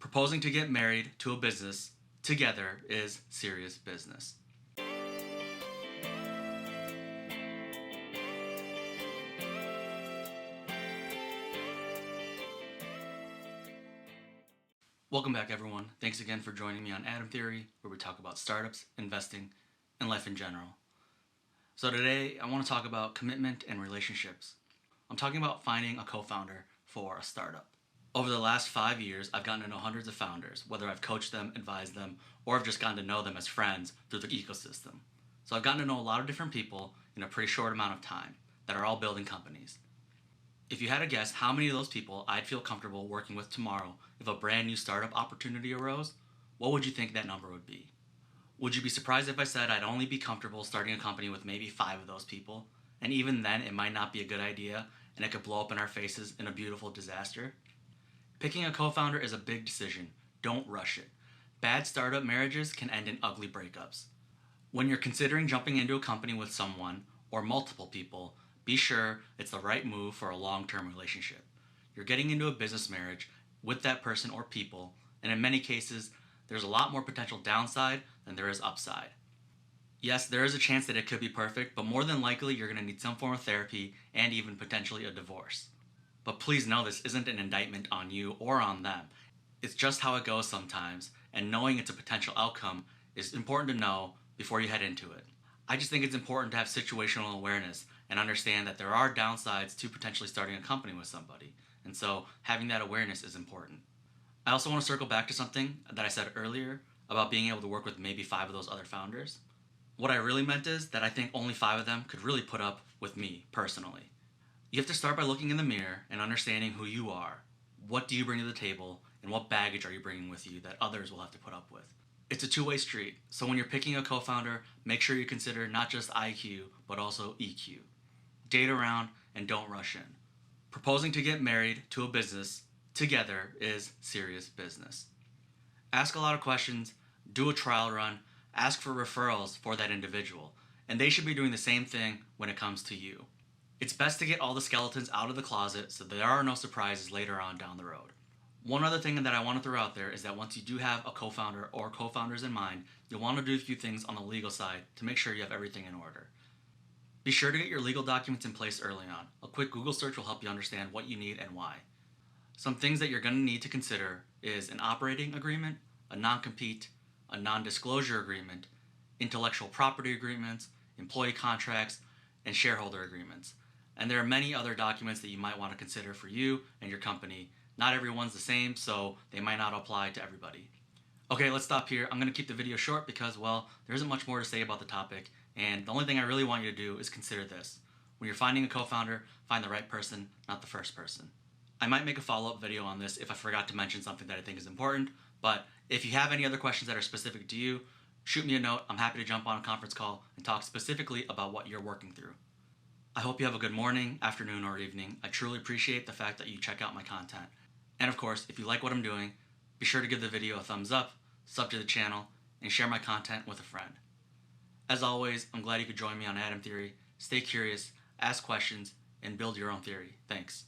Proposing to get married to a business together is serious business. Welcome back, everyone. Thanks again for joining me on Adam Theory, where we talk about startups, investing, and life in general. So today, I want to talk about commitment and relationships. I'm talking about finding a co-founder for a startup. Over the last 5 years, I've gotten to know hundreds of founders, whether I've coached them, advised them, or I've just gotten to know them as friends through the ecosystem. So I've gotten to know a lot of different people in a pretty short amount of time that are all building companies. If you had to guess how many of those people I'd feel comfortable working with tomorrow if a brand new startup opportunity arose, what would you think that number would be? Would you be surprised if I said I'd only be comfortable starting a company with maybe 5 of those people? And even then, it might not be a good idea, and it could blow up in our faces in a beautiful disaster? Picking a co-founder is a big decision. Don't rush it. Bad startup marriages can end in ugly breakups. When you're considering jumping into a company with someone or multiple people, be sure it's the right move for a long-term relationship. You're getting into a business marriage with that person or people, and in many cases, there's a lot more potential downside than there is upside. Yes, there is a chance that it could be perfect, but more than likely you're going to need some form of therapy and even potentially a divorce. But please know this isn't an indictment on you or on them. It's just how it goes sometimes, and knowing it's a potential outcome is important to know before you head into it. I just think it's important to have situational awareness and understand that there are downsides to potentially starting a company with somebody, and so having that awareness is important. I also want to circle back to something that I said earlier about being able to work with maybe 5 of those other founders. What I really meant is that I think only 5 of them could really put up with me personally. You have to start by looking in the mirror and understanding who you are. What do you bring to the table, and what baggage are you bringing with you that others will have to put up with? It's a two-way street, so when you're picking a co-founder, make sure you consider not just IQ, but also EQ. Date around and don't rush in. Proposing to get married to a business together is serious business. Ask a lot of questions, do a trial run, ask for referrals for that individual, and they should be doing the same thing when it comes to you. It's best to get all the skeletons out of the closet so there are no surprises later on down the road. One other thing that I want to throw out there is that once you do have a co-founder or co-founders in mind, you'll want to do a few things on the legal side to make sure you have everything in order. Be sure to get your legal documents in place early on. A quick Google search will help you understand what you need and why. Some things that you're going to need to consider is an operating agreement, a non-compete, a non-disclosure agreement, intellectual property agreements, employee contracts, and shareholder agreements. And there are many other documents that you might want to consider for you and your company. Not everyone's the same, so they might not apply to everybody. Okay, let's stop here. I'm going to keep the video short because, well, there isn't much more to say about the topic, and the only thing I really want you to do is consider this. When you're finding a co-founder, find the right person, not the first person. I might make a follow-up video on this if I forgot to mention something that I think is important, but if you have any other questions that are specific to you, shoot me a note. I'm happy to jump on a conference call and talk specifically about what you're working through. I hope you have a good morning, afternoon, or evening. I truly appreciate the fact that you check out my content. And of course, if you like what I'm doing, be sure to give the video a thumbs up, sub to the channel, and share my content with a friend. As always, I'm glad you could join me on Adam Theory. Stay curious, ask questions, and build your own theory. Thanks.